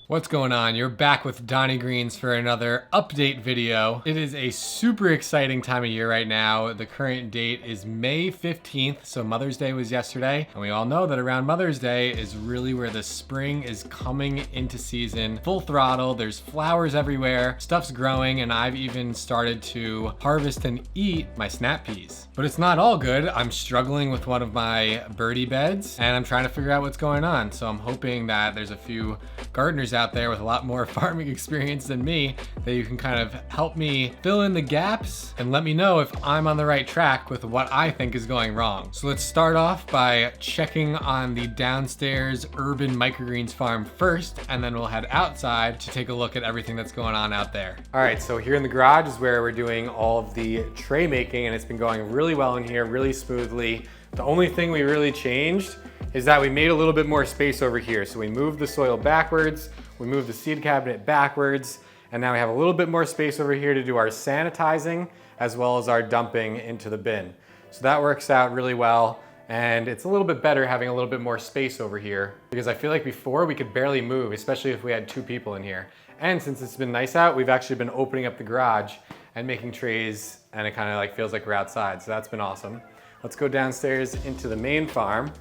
What's going on? You're back with Donnie Greens for another update video. It is a super exciting time of year right now. The current date is May 15th, so Mother's Day was yesterday. And we all know that around Mother's Day is really where the spring is coming into season. Full throttle, there's flowers everywhere, stuff's growing, and I've even started to harvest and eat my snap peas. But it's not all good. I'm struggling with one of my birdie beds, and I'm trying to figure out what's going on. So I'm hoping that there's a few gardeners out there with a lot more farming experience than me that you can kind of help me fill in the gaps and let me know if I'm on the right track with what I think is going wrong. So let's start off by checking on the downstairs urban microgreens farm first, and then we'll head outside to take a look at everything that's going on out there. All right, so here in the garage is where we're doing all of the tray making, and it's been going really well in here, really smoothly. The only thing we really changed is that we made a little bit more space over here. So we moved the soil backwards, we moved the seed cabinet backwards, and now we have a little bit more space over here to do our sanitizing as well as our dumping into the bin. So that works out really well, and it's a little bit better having a little bit more space over here because I feel like before we could barely move, especially if we had two people in here. And since it's been nice out, we've actually been opening up the garage and making trays, and it kind of like feels like we're outside, so that's been awesome. Let's go downstairs into the main farm.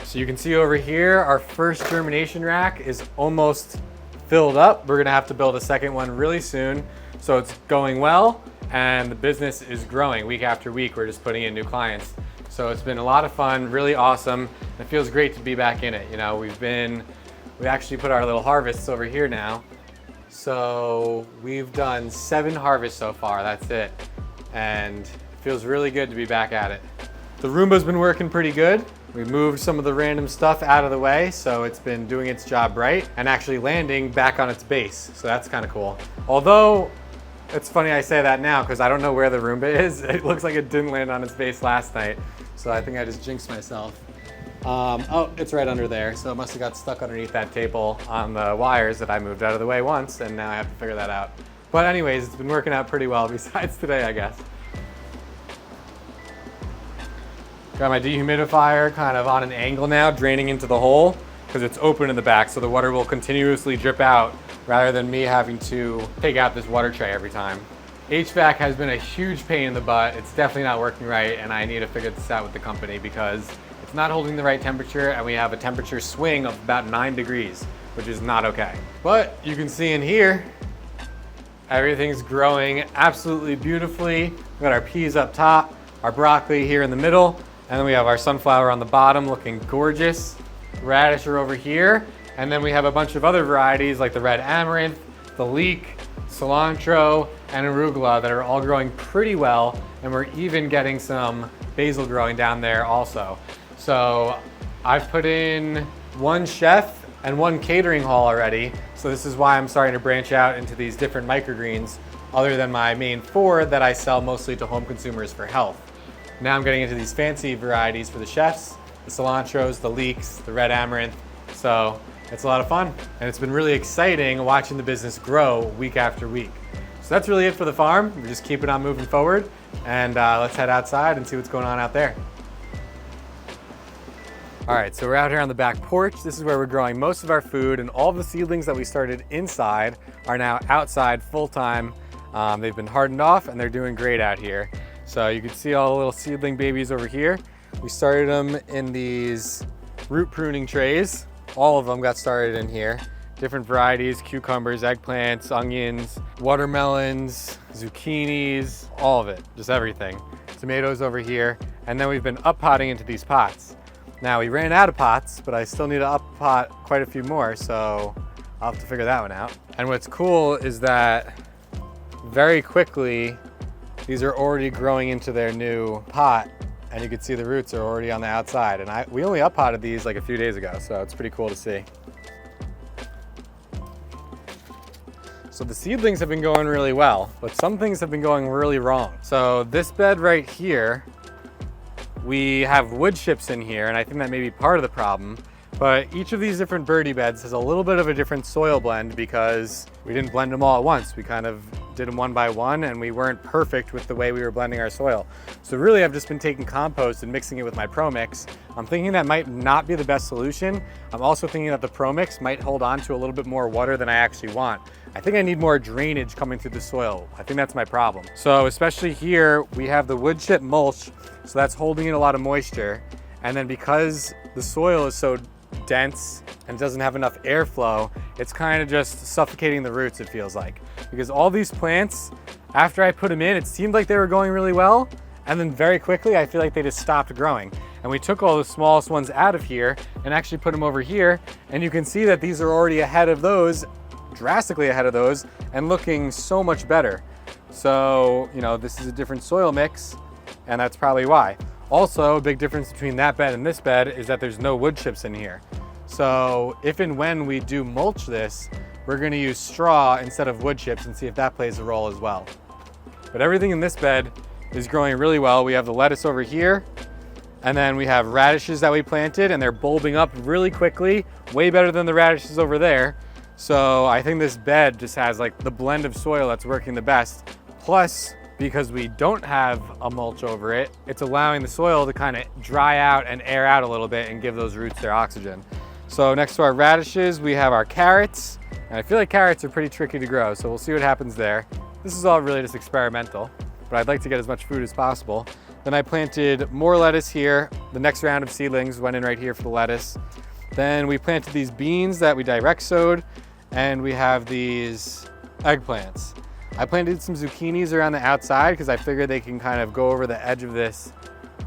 So you can see over here, our first germination rack is almost filled up. We're gonna have to build a second one really soon. So it's going well, and the business is growing week after week. We're just putting in new clients. So it's been a lot of fun, really awesome. It feels great to be back in it. You know, we actually put our little harvests over here now. So we've done 7 harvests so far, that's it. And it feels really good to be back at it. The Roomba's been working pretty good. We moved some of the random stuff out of the way, so it's been doing its job right and actually landing back on its base. So that's kind of cool. Although, it's funny I say that now because I don't know where the Roomba is. It looks like it didn't land on its base last night. So I think I just jinxed myself. Oh, it's right under there. So it must have got stuck underneath that table on the wires that I moved out of the way once, and now I have to figure that out. But anyways, it's been working out pretty well besides today, I guess. Got my dehumidifier kind of on an angle now, draining into the hole because it's open in the back, so the water will continuously drip out rather than me having to take out this water tray every time. HVAC has been a huge pain in the butt. It's definitely not working right, and I need to figure this out with the company because it's not holding the right temperature, and we have a temperature swing of about 9 degrees, which is not okay. But you can see in here, everything's growing absolutely beautifully. We got our peas up top, our broccoli here in the middle, and then we have our sunflower on the bottom looking gorgeous. Radish are over here. And then we have a bunch of other varieties like the red amaranth, the leek, cilantro, and arugula that are all growing pretty well. And we're even getting some basil growing down there also. So I've put in 1 chef and 1 catering hall already. So this is why I'm starting to branch out into these different microgreens other than my main 4 that I sell mostly to home consumers for health. Now I'm getting into these fancy varieties for the chefs, the cilantros, the leeks, the red amaranth. So it's a lot of fun. And it's been really exciting watching the business grow week after week. So that's really it for the farm. We're just keeping on moving forward. And let's head outside and see what's going on out there. All right, so we're out here on the back porch. This is where we're growing most of our food, and all of the seedlings that we started inside are now outside full-time. They've been hardened off and they're doing great out here. So you can see all the little seedling babies over here. We started them in these root pruning trays. All of them got started in here. Different varieties, cucumbers, eggplants, onions, watermelons, zucchinis, all of it, just everything. Tomatoes over here. And then we've been up potting into these pots. Now we ran out of pots, but I still need to up pot quite a few more, so I'll have to figure that one out. And what's cool is that very quickly, these are already growing into their new pot, and you can see the roots are already on the outside. And we only up potted these like a few days ago, so it's pretty cool to see. So the seedlings have been going really well, but some things have been going really wrong. So this bed right here, we have wood chips in here, and I think that may be part of the problem. But each of these different birdie beds has a little bit of a different soil blend because we didn't blend them all at once. We kind of did them one by one, and we weren't perfect with the way we were blending our soil. So really, I've just been taking compost and mixing it with my Pro Mix. I'm thinking that might not be the best solution. I'm also thinking that the Pro Mix might hold on to a little bit more water than I actually want. I think I need more drainage coming through the soil. I think that's my problem. So especially here, we have the wood chip mulch, so that's holding in a lot of moisture. And then because the soil is so dense and doesn't have enough airflow, it's kind of just suffocating the roots, it feels like. Because all these plants, after I put them in, it seemed like they were going really well, and then very quickly I feel like they just stopped growing. And we took all the smallest ones out of here and actually put them over here, and you can see that these are already ahead of those, drastically ahead of those, and looking so much better. So, you know, this is a different soil mix, and that's probably why. Also, a big difference between that bed and this bed is that there's no wood chips in here. So if and when we do mulch this, we're gonna use straw instead of wood chips and see if that plays a role as well. But everything in this bed is growing really well. We have the lettuce over here, and then we have radishes that we planted, and they're bulbing up really quickly, way better than the radishes over there. So I think this bed just has like the blend of soil that's working the best. Plus, because we don't have a mulch over it, it's allowing the soil to kind of dry out and air out a little bit and give those roots their oxygen. So next to our radishes, we have our carrots. And I feel like carrots are pretty tricky to grow, so we'll see what happens there. This is all really just experimental, but I'd like to get as much food as possible. Then I planted more lettuce here. The next round of seedlings went in right here for the lettuce. Then we planted these beans that we direct sowed, and we have these eggplants. I planted some zucchinis around the outside because I figured they can kind of go over the edge of this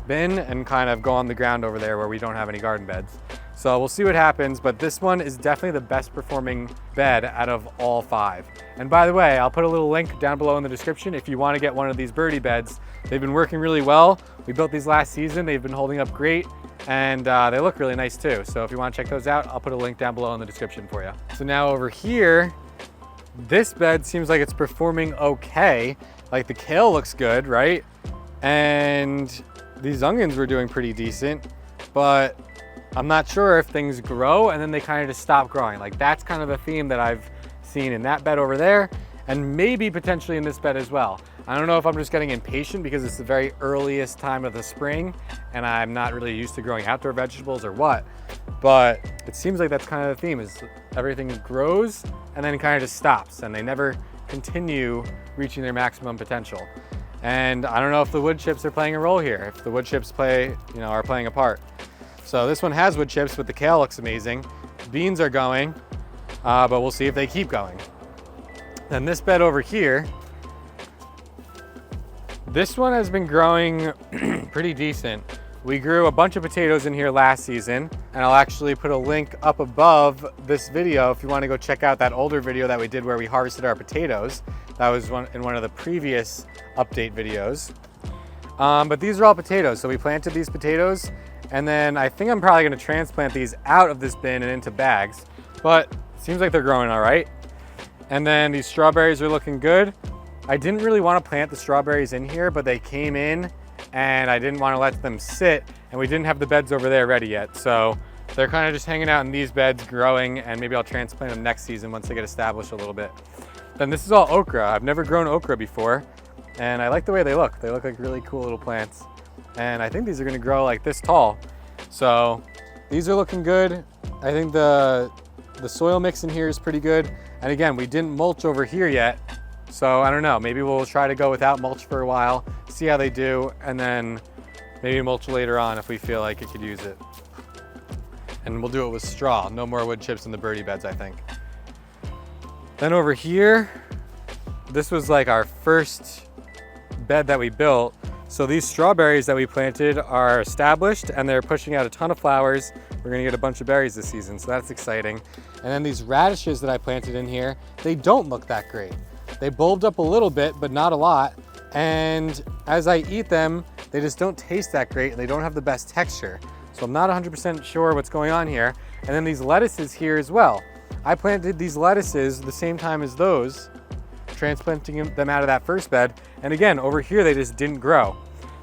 bin and kind of go on the ground over there where we don't have any garden beds. So we'll see what happens, but this one is definitely the best performing bed out of all 5. And by the way, I'll put a little link down below in the description if you want to get one of these birdie beds. They've been working really well. We built these last season. They've been holding up great, and they look really nice too. So if you want to check those out, I'll put a link down below in the description for you. So now over here, this bed seems like it's performing okay. Like the kale looks good, right? And these onions were doing pretty decent, but I'm not sure if things grow and then they kind of just stop growing. Like that's kind of the theme that I've seen in that bed over there, and maybe potentially in this bed as well. I don't know if I'm just getting impatient because it's the very earliest time of the spring and I'm not really used to growing outdoor vegetables or what, but it seems like that's kind of the theme, is everything grows and then kind of just stops and they never continue reaching their maximum potential. And I don't know if the wood chips are playing a role here, if the wood chips are playing a part. So this one has wood chips, but the kale looks amazing. Beans are going, but we'll see if they keep going. Then this bed over here, this one has been growing pretty decent. We grew a bunch of potatoes in here last season, and I'll actually put a link up above this video if you want to go check out that older video that we did where we harvested our potatoes. That was in one of the previous update videos. But these are all potatoes. So we planted these potatoes, and then I think I'm probably going to transplant these out of this bin and into bags, but it seems like they're growing all right. And then these strawberries are looking good. I didn't really want to plant the strawberries in here, but they came in and I didn't want to let them sit, and we didn't have the beds over there ready yet. So they're kind of just hanging out in these beds growing, and maybe I'll transplant them next season once they get established a little bit. Then this is all okra. I've never grown okra before, and I like the way they look. They look like really cool little plants. And I think these are gonna grow like this tall. So these are looking good. I think the soil mix in here is pretty good. And again, we didn't mulch over here yet. So I don't know, maybe we'll try to go without mulch for a while, see how they do, and then maybe mulch later on if we feel like it could use it. And we'll do it with straw. No more wood chips in the birdie beds, I think. Then over here, this was like our first bed that we built. So these strawberries that we planted are established and they're pushing out a ton of flowers. We're gonna get a bunch of berries this season, so that's exciting. And then these radishes that I planted in here, they don't look that great. They bulbed up a little bit, but not a lot. And as I eat them, they just don't taste that great and they don't have the best texture. So I'm not 100% sure what's going on here. And then these lettuces here as well. I planted these lettuces the same time as those, transplanting them out of that first bed. And again, over here, they just didn't grow.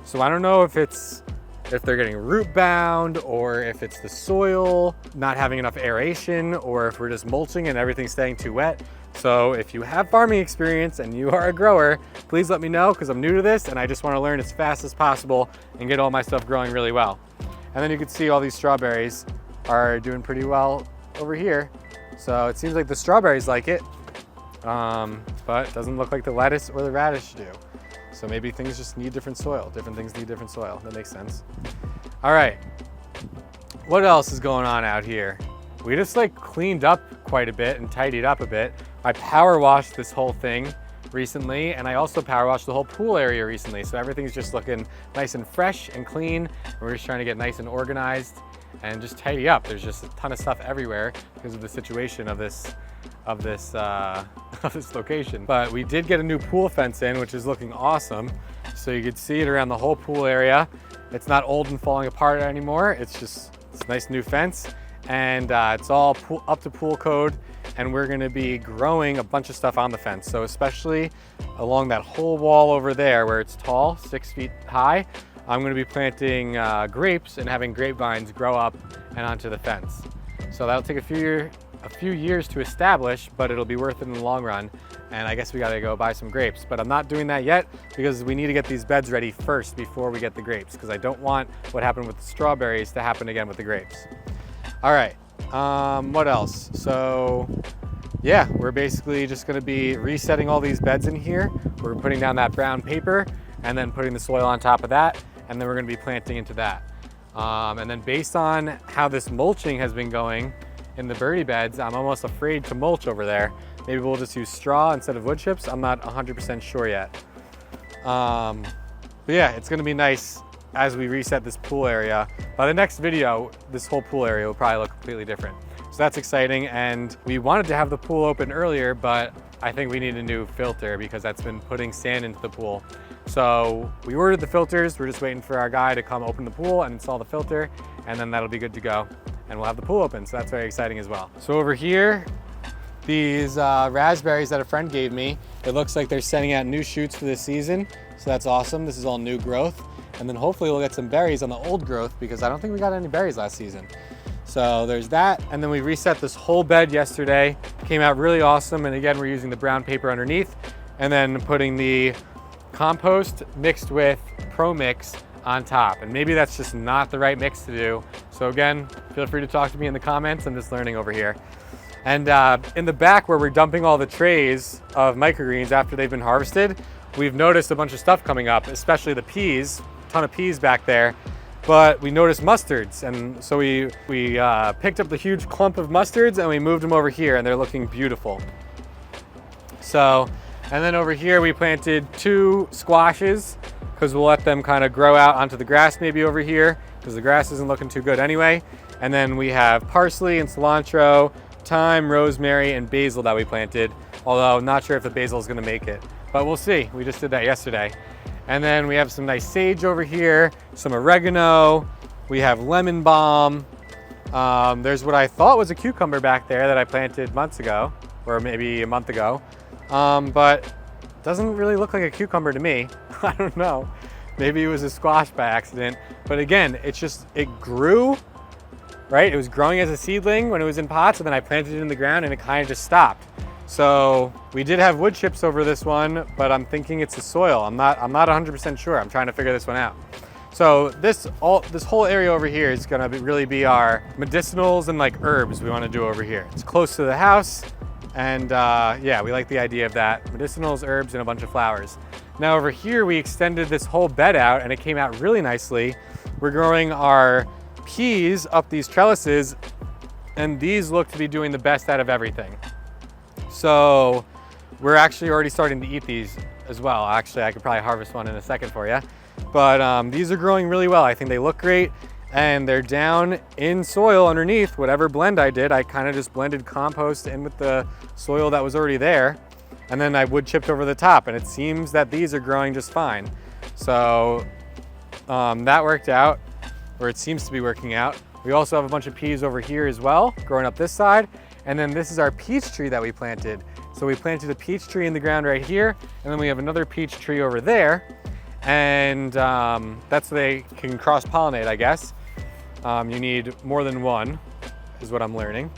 So I don't know if it's if they're getting root bound, or if it's the soil not having enough aeration, or if we're just mulching and everything's staying too wet. So if you have farming experience and you are a grower, please let me know, because I'm new to this and I just want to learn as fast as possible and get all my stuff growing really well. And then you can see all these strawberries are doing pretty well over here. So it seems like the strawberries like it, but it doesn't look like the lettuce or the radish do. So maybe things just need different soil. Different things need different soil. That makes sense. All right, what else is going on out here? We just like cleaned up quite a bit and tidied up a bit. I power washed this whole thing recently, and I also power washed the whole pool area recently. So everything's just looking nice and fresh and clean. We're just trying to get nice and organized and just tidy up. There's just a ton of stuff everywhere because of the situation of this location. But we did get a new pool fence in, which is looking awesome. So you can see it around the whole pool area. It's not old and falling apart anymore. It's a nice new fence, and it's all up to pool code. And we're gonna be growing a bunch of stuff on the fence. So especially along that whole wall over there where it's tall, 6 feet high, I'm gonna be planting grapes and having grapevines grow up and onto the fence. So that'll take a few years to establish, but it'll be worth it in the long run. And I guess we gotta go buy some grapes, but I'm not doing that yet because we need to get these beds ready first before we get the grapes, because I don't want what happened with the strawberries to happen again with the grapes. All right, what else? So yeah, we're basically just gonna be resetting all these beds in here. We're putting down that brown paper and then putting the soil on top of that, and then we're gonna be planting into that. And then based on how this mulching has been going in the birdie beds, I'm almost afraid to mulch over there. Maybe we'll just use straw instead of wood chips. I'm not 100% sure yet. But yeah, it's gonna be nice as we reset this pool area. By the next video, this whole pool area will probably look completely different. So that's exciting, and we wanted to have the pool open earlier, but I think we need a new filter because that's been putting sand into the pool. So we ordered the filters. We're just waiting for our guy to come open the pool and install the filter, and then that'll be good to go. And we'll have the pool open, so that's very exciting as well. So over here, these raspberries that a friend gave me, it looks like they're sending out new shoots for this season. So that's awesome. This is all new growth. And then hopefully we'll get some berries on the old growth because I don't think we got any berries last season. So there's that. And then we reset this whole bed yesterday. Came out really awesome. And again, we're using the brown paper underneath and then putting the compost mixed with Pro Mix on top. And maybe that's just not the right mix to do. So again, feel free to talk to me in the comments. I'm just learning over here. And in the back where we're dumping all the trays of microgreens after they've been harvested, we've noticed a bunch of stuff coming up, especially the peas, a ton of peas back there. But we noticed mustards, and so we picked up the huge clump of mustards and we moved them over here, and they're looking beautiful. So, and then over here we planted 2 squashes because we'll let them kind of grow out onto the grass maybe over here because the grass isn't looking too good anyway. And then we have parsley and cilantro, thyme, rosemary, and basil that we planted, although I'm not sure if the basil is going to make it, but we'll see. We just did that yesterday. And then we have some nice sage over here, some oregano, we have lemon balm. There's what I thought was a cucumber back there that I planted months ago, or maybe a month ago, but it doesn't really look like a cucumber to me. I don't know. Maybe it was a squash by accident, but again, it grew, right? It was growing as a seedling when it was in pots, and then I planted it in the ground and it kind of just stopped. So we did have wood chips over this one, but I'm thinking it's the soil. I'm not 100% sure. I'm trying to figure this one out. So this whole area over here is gonna really be our medicinals and like herbs we wanna do over here. It's close to the house, and yeah, we like the idea of that. Medicinals, herbs, and a bunch of flowers. Now over here, we extended this whole bed out and it came out really nicely. We're growing our peas up these trellises, and these look to be doing the best out of everything. So we're actually already starting to eat these as well. Actually, I could probably harvest one in a second for you. But these are growing really well. I think they look great, and they're down in soil underneath. Whatever blend I did, I kind of just blended compost in with the soil that was already there, and then I wood chipped over the top, and it seems that these are growing just fine. So that worked out, or it seems to be working out. We also have a bunch of peas over here as well, growing up this side. And then this is our peach tree that we planted. So we planted a peach tree in the ground right here, and then we have another peach tree over there. and that's so they can cross-pollinate, I guess. You need more than one, is what I'm learning.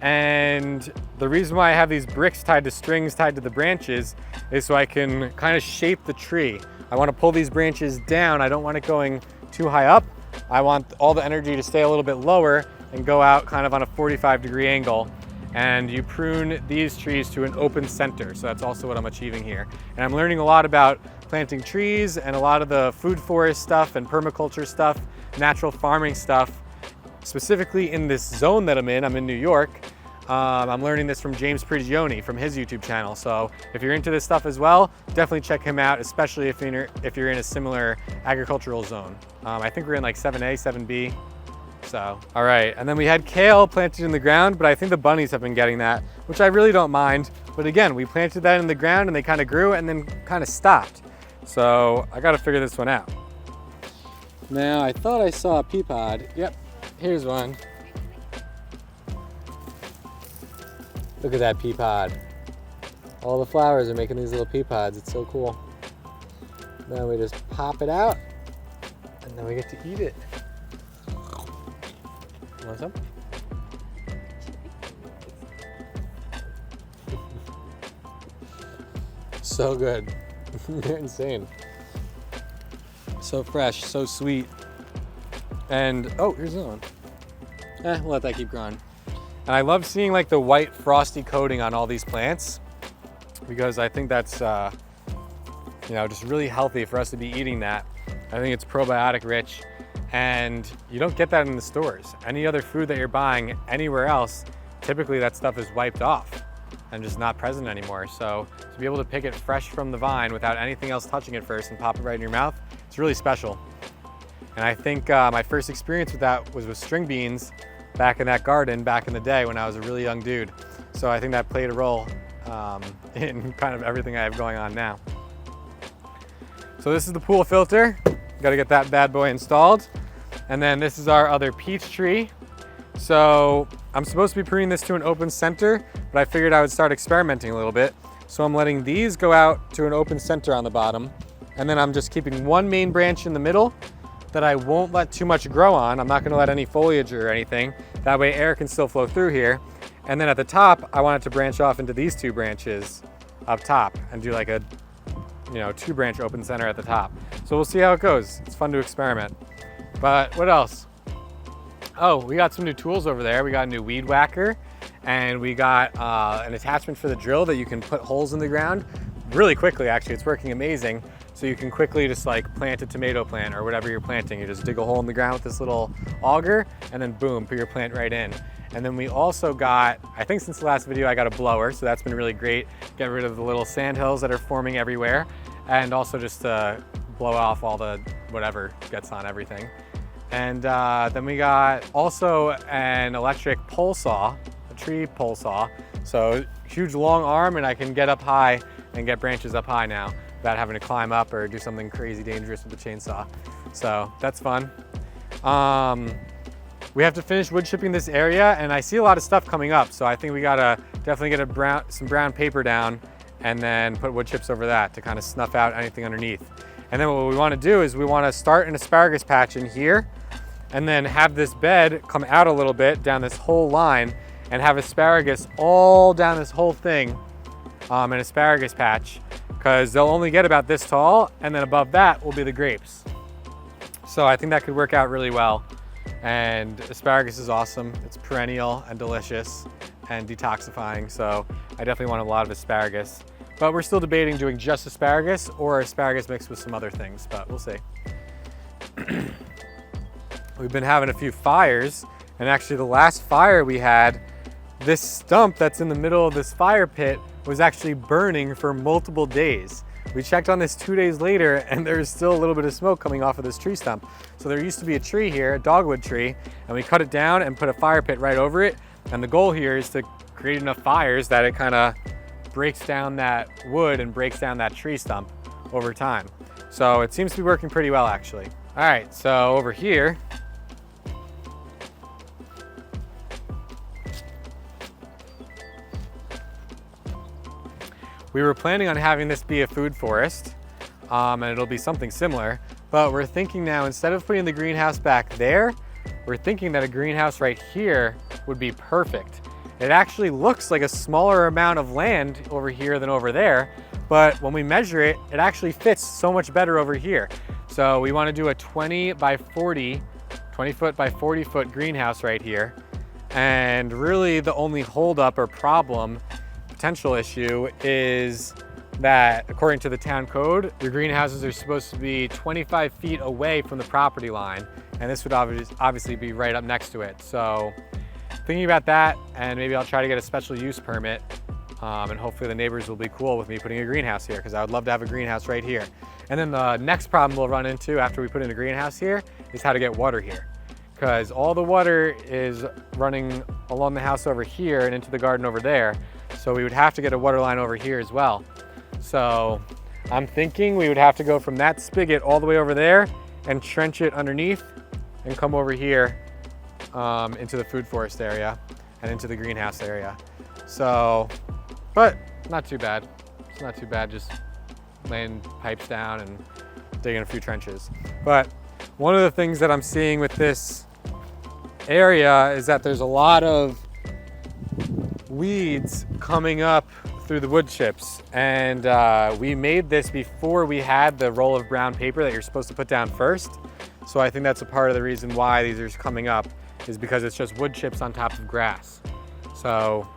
And the reason why I have these bricks tied to strings tied to the branches is so I can kind of shape the tree. I want to pull these branches down. I don't want it going too high up. I want all the energy to stay a little bit lower and go out kind of on a 45-degree angle. And you prune these trees to an open center. So that's also what I'm achieving here. And I'm learning a lot about planting trees and a lot of the food forest stuff and permaculture stuff, natural farming stuff, specifically in this zone that I'm in New York. I'm learning this from James Prigioni from his YouTube channel. So if you're into this stuff as well, definitely check him out, especially if you're in a similar agricultural zone. I think we're in like 7A, 7B. So, all right. And then we had kale planted in the ground, but I think the bunnies have been getting that, which I really don't mind. But again, we planted that in the ground and they kind of grew and then kind of stopped. So I got to figure this one out. Now, I thought I saw a pea pod. Yep, here's one. Look at that pea pod. All the flowers are making these little pea pods. It's so cool. Then we just pop it out and then we get to eat it. You want some? So good. They're insane. So fresh, so sweet. And, oh, here's another one. We'll let that keep growing. And I love seeing like the white frosty coating on all these plants because I think that's, just really healthy for us to be eating that. I think it's probiotic rich and you don't get that in the stores. Any other food that you're buying anywhere else, typically that stuff is wiped off and just not present anymore. So to be able to pick it fresh from the vine without anything else touching it first and pop it right in your mouth, it's really special. And I think my first experience with that was with string beans back in that garden back in the day when I was a really young dude. So I think that played a role in kind of everything I have going on now. So this is the pool filter. Got to get that bad boy installed. And then this is our other peach tree. So I'm supposed to be pruning this to an open center, but I figured I would start experimenting a little bit. So I'm letting these go out to an open center on the bottom. And then I'm just keeping one main branch in the middle that I won't let too much grow on. I'm not gonna let any foliage or anything. That way air can still flow through here. And then at the top, I want it to branch off into these two branches up top and do like a 2-branch open center at the top. So we'll see how it goes. It's fun to experiment. But what else? Oh, we got some new tools over there. We got a new weed whacker and we got an attachment for the drill that you can put holes in the ground really quickly. Actually, it's working amazing. So you can quickly just like plant a tomato plant or whatever you're planting. You just dig a hole in the ground with this little auger and then boom, put your plant right in. And then we also got, I think since the last video, I got a blower. So that's been really great. Get rid of the little sand hills that are forming everywhere. And also just blow off all the whatever gets on everything. And then we got also an electric pole saw, a tree pole saw. So huge long arm and I can get up high and get branches up high now without having to climb up or do something crazy dangerous with the chainsaw. So that's fun. We have to finish wood chipping this area and I see a lot of stuff coming up. So I think we gotta definitely get some brown paper down and then put wood chips over that to kind of snuff out anything underneath. And then what we wanna do is we wanna start an asparagus patch in here and then have this bed come out a little bit down this whole line and have asparagus all down this whole thing, an asparagus patch, because they'll only get about this tall and then above that will be the grapes. So I think that could work out really well. And asparagus is awesome. It's perennial and delicious and detoxifying. So I definitely want a lot of asparagus, but we're still debating doing just asparagus or asparagus mixed with some other things, but we'll see. We've been having a few fires and actually the last fire we had, this stump that's in the middle of this fire pit was actually burning for multiple days. We checked on this 2 days later and there's still a little bit of smoke coming off of this tree stump. So there used to be a tree here, a dogwood tree, and we cut it down and put a fire pit right over it. And the goal here is to create enough fires that it kind of breaks down that wood and breaks down that tree stump over time. So it seems to be working pretty well actually. All right, so over here, we were planning on having this be a food forest, and it'll be something similar. But we're thinking now, instead of putting the greenhouse back there, we're thinking that a greenhouse right here would be perfect. It actually looks like a smaller amount of land over here than over there, but when we measure it, it actually fits so much better over here. So we want to do a 20 foot by 40 foot greenhouse right here. And really the only holdup or problem, potential issue, is that according to the town code, your greenhouses are supposed to be 25 feet away from the property line. And this would obviously be right up next to it. So thinking about that, and maybe I'll try to get a special use permit, and hopefully the neighbors will be cool with me putting a greenhouse here, because I would love to have a greenhouse right here. And then the next problem we'll run into after we put in a greenhouse here is how to get water here. Because all the water is running along the house over here and into the garden over there. So we would have to get a water line over here as well. So I'm thinking we would have to go from that spigot all the way over there and trench it underneath and come over here into the food forest area and into the greenhouse area. So, but not too bad. It's not too bad, just laying pipes down and digging a few trenches. But one of the things that I'm seeing with this area is that there's a lot of weeds coming up through the wood chips, and we made this before we had the roll of brown paper that you're supposed to put down first. So I think that's a part of the reason why these are coming up, is because it's just wood chips on top of grass. So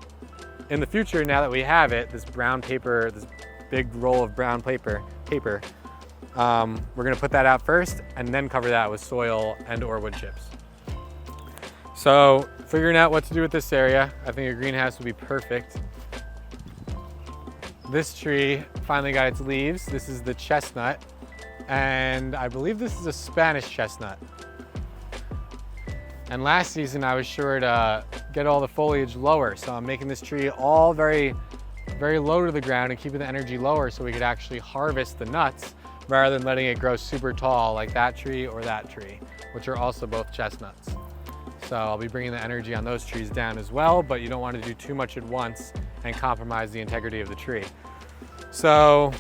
in the future, now that we have it, this brown paper, this big roll of brown paper, we're gonna put that out first and then cover that with soil and or wood chips. So figuring out what to do with this area, I think a greenhouse would be perfect. This tree finally got its leaves. This is the chestnut, and I believe this is a Spanish chestnut. And last season I was sure to get all the foliage lower, so I'm making this tree all very, very low to the ground and keeping the energy lower so we could actually harvest the nuts rather than letting it grow super tall like that tree or that tree, which are also both chestnuts. So I'll be bringing the energy on those trees down as well, but you don't want to do too much at once and compromise the integrity of the tree. So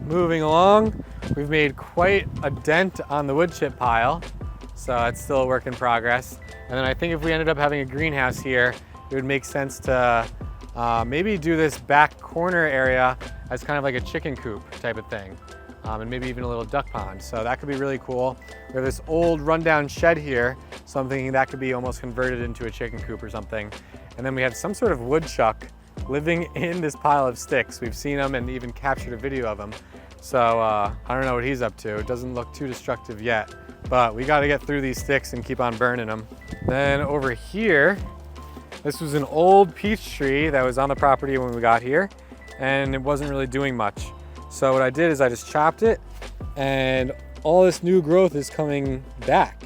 moving along, we've made quite a dent on the wood chip pile, so it's still a work in progress. And then I think if we ended up having a greenhouse here, it would make sense to maybe do this back corner area as kind of like a chicken coop type of thing. And maybe even a little duck pond. So that could be really cool. We have this old rundown shed here, so I'm thinking that could be almost converted into a chicken coop or something. And then we have some sort of woodchuck living in this pile of sticks. We've seen him and even captured a video of him. So I don't know what he's up to. It doesn't look too destructive yet, but we gotta get through these sticks and keep on burning them. Then over here, this was an old peach tree that was on the property when we got here, and it wasn't really doing much. So what I did is I just chopped it, and all this new growth is coming back.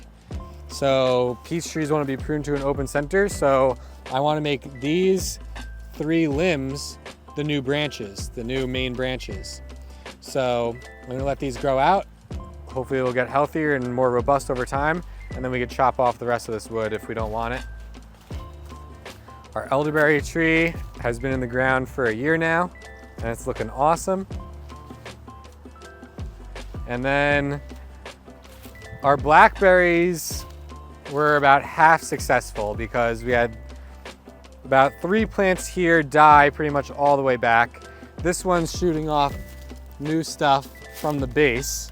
So peach trees want to be pruned to an open center, so I want to make these 3 limbs the new branches, the new main branches. So I'm going to let these grow out. Hopefully it'll get healthier and more robust over time, and then we could chop off the rest of this wood if we don't want it. Our elderberry tree has been in the ground for a year now, and it's looking awesome. And then our blackberries were about half successful because we had about 3 plants here die pretty much all the way back. This one's shooting off new stuff from the base,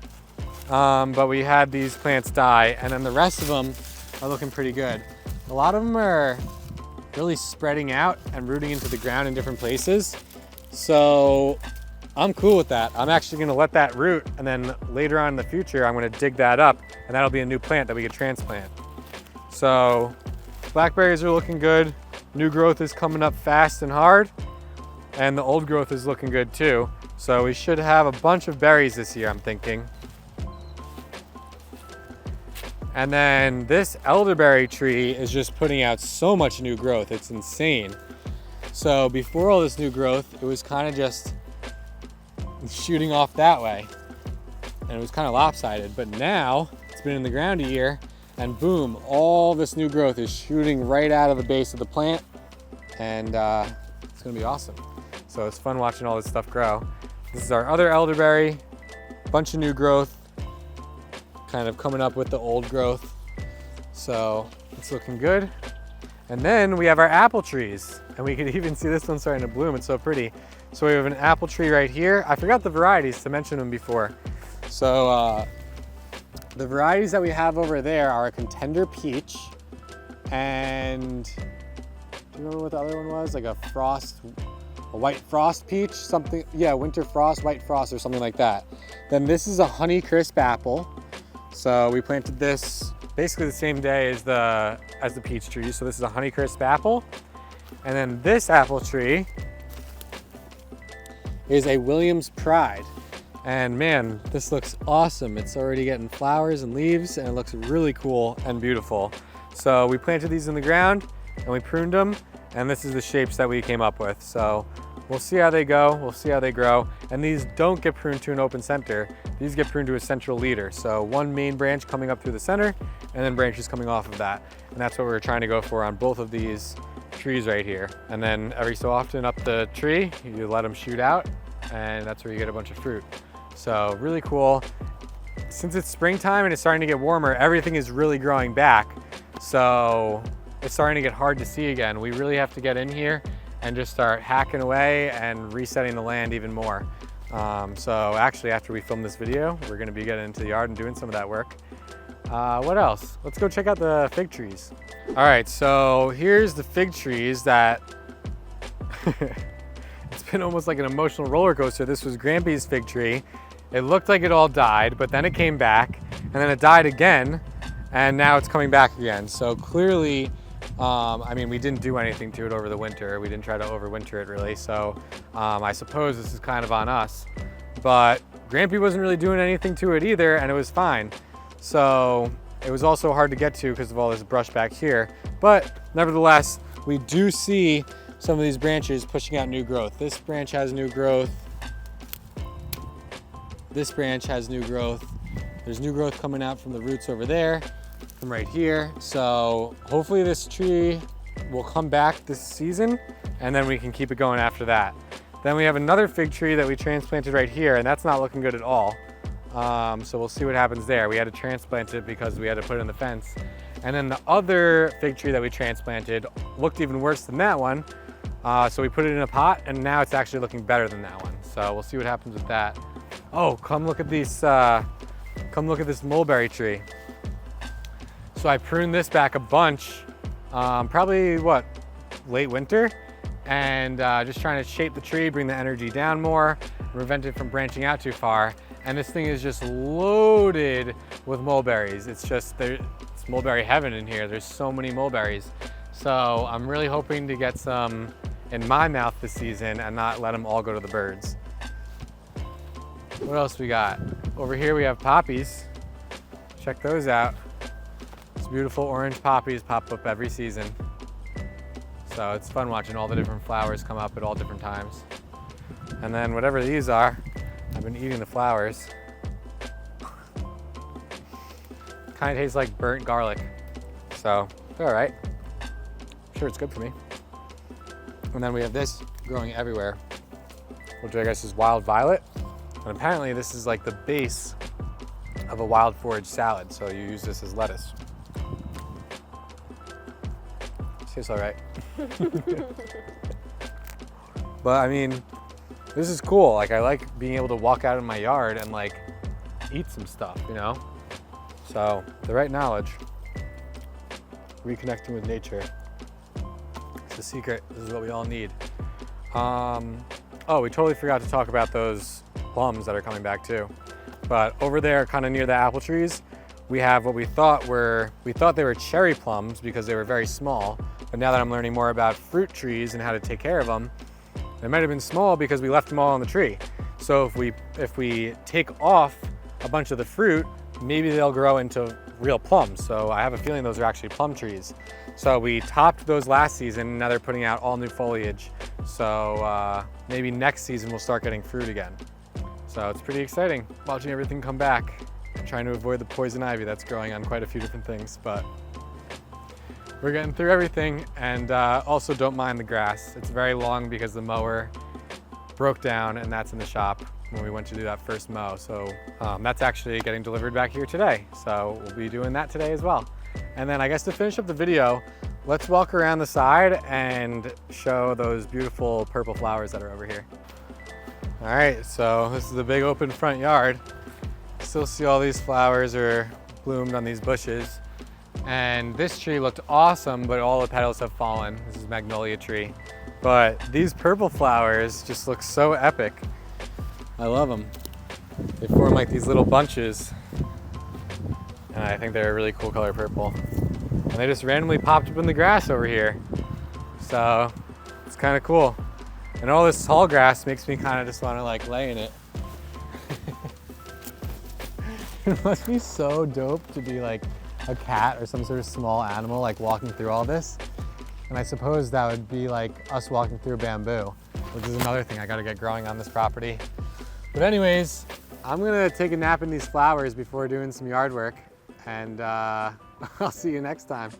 but we had these plants die, and then the rest of them are looking pretty good. A lot of them are really spreading out and rooting into the ground in different places. So I'm cool with that. I'm actually gonna let that root, and then later on in the future, I'm gonna dig that up, and that'll be a new plant that we could transplant. So blackberries are looking good. New growth is coming up fast and hard, and the old growth is looking good too. So we should have a bunch of berries this year, I'm thinking. And then this elderberry tree is just putting out so much new growth. It's insane. So before all this new growth, it was kind of just shooting off that way, and it was kind of lopsided. But now it's been in the ground a year, and boom, all this new growth is shooting right out of the base of the plant, and it's gonna be awesome. So it's fun watching all this stuff grow. This is our other elderberry, bunch of new growth, kind of coming up with the old growth. So it's looking good. And then we have our apple trees, and we can even see this one starting to bloom. It's so pretty. So we have an apple tree right here. I forgot the varieties to mention them before. So the varieties that we have over there are a Contender Peach, and do you remember what the other one was? Like a White Frost Peach, something. Yeah, Winter Frost, White Frost, or something like that. Then this is a Honey Crisp apple. So we planted this basically the same day as the peach tree. So this is a Honey Crisp apple. And then this apple tree is a Williams Pride. And man, this looks awesome. It's already getting flowers and leaves, and it looks really cool and beautiful. So we planted these in the ground and we pruned them, and this is the shapes that we came up with. So we'll see how they go, we'll see how they grow. And these don't get pruned to an open center. These get pruned to a central leader. So one main branch coming up through the center, and then branches coming off of that. And that's what we're trying to go for on both of these trees right here. And then every so often up the tree, you let them shoot out, and that's where you get a bunch of fruit. So really cool. Since it's springtime and it's starting to get warmer, everything is really growing back. So it's starting to get hard to see again. We really have to get in here and just start hacking away and resetting the land even more. So actually, after we film this video, we're gonna be getting into the yard and doing some of that work. What else? Let's go check out the fig trees. All right, so here's the fig trees that it's been almost like an emotional roller coaster. This was Grampy's fig tree. It looked like it all died, but then it came back, and then it died again, and now it's coming back again. So clearly, I mean, we didn't do anything to it over the winter. We didn't try to overwinter it really. So I suppose this is kind of on us, but Grampy wasn't really doing anything to it either, and it was fine. So it was also hard to get to because of all this brush back here. But nevertheless, we do see some of these branches pushing out new growth. This branch has new growth. This branch has new growth. There's new growth coming out from the roots over there, from right here. So hopefully this tree will come back this season, and then we can keep it going after that. Then we have another fig tree that we transplanted right here, and that's not looking good at all. So we'll see what happens there. We had to transplant it because we had to put it in the fence. And then the other fig tree that we transplanted looked even worse than that one. So we put it in a pot, and now it's actually looking better than that one. So we'll see what happens with that. Oh, come look at these, come look at this mulberry tree. So I pruned this back a bunch, probably late winter, and just trying to shape the tree, bring the energy down more, prevent it from branching out too far. And this thing is just loaded with mulberries. It's mulberry heaven in here. There's so many mulberries. So I'm really hoping to get some in my mouth this season and not let them all go to the birds. What else we got? Over here we have poppies. Check those out. These beautiful orange poppies pop up every season. So it's fun watching all the different flowers come up at all different times. And then whatever these are, I've been eating the flowers. Kind of tastes like burnt garlic. So it's all right. I'm sure it's good for me. And then we have this growing everywhere, which I guess is wild violet. And apparently this is like the base of a wild forage salad. So you use this as lettuce. Tastes all right. But I mean, this is cool. Like I like being able to walk out in my yard and like eat some stuff, you know? So the right knowledge, reconnecting with nature. It's the secret. This is what we all need. Oh, we totally forgot to talk about those plums that are coming back too. But over there, kind of near the apple trees, we have what we thought they were cherry plums because they were very small. But now that I'm learning more about fruit trees and how to take care of them, they might have been small because we left them all on the tree. So if we take off a bunch of the fruit, maybe they'll grow into real plums. So I have a feeling those are actually plum trees. So we topped those last season, and now they're putting out all new foliage. So maybe next season we'll start getting fruit again. So it's pretty exciting watching everything come back. I'm trying to avoid the poison ivy that's growing on quite a few different things, but we're getting through everything. And also don't mind the grass. It's very long because the mower broke down, and that's in the shop. when we went to do that first mow. So that's actually getting delivered back here today. So we'll be doing that today as well. And then I guess to finish up the video, let's walk around the side and show those beautiful purple flowers that are over here. All right, so this is the big open front yard. Still see all these flowers are bloomed on these bushes. And this tree looked awesome, but all the petals have fallen. This is a magnolia tree. But these purple flowers just look so epic. I love them. They form like these little bunches. And I think they're a really cool color purple. And they just randomly popped up in the grass over here. So it's kind of cool. And all this tall grass makes me kind of just want to like lay in it. It must be so dope to be like a cat or some sort of small animal like walking through all this. And I suppose that would be like us walking through bamboo, which is another thing I gotta get growing on this property. But anyways, I'm gonna take a nap in these flowers before doing some yard work, and I'll see you next time.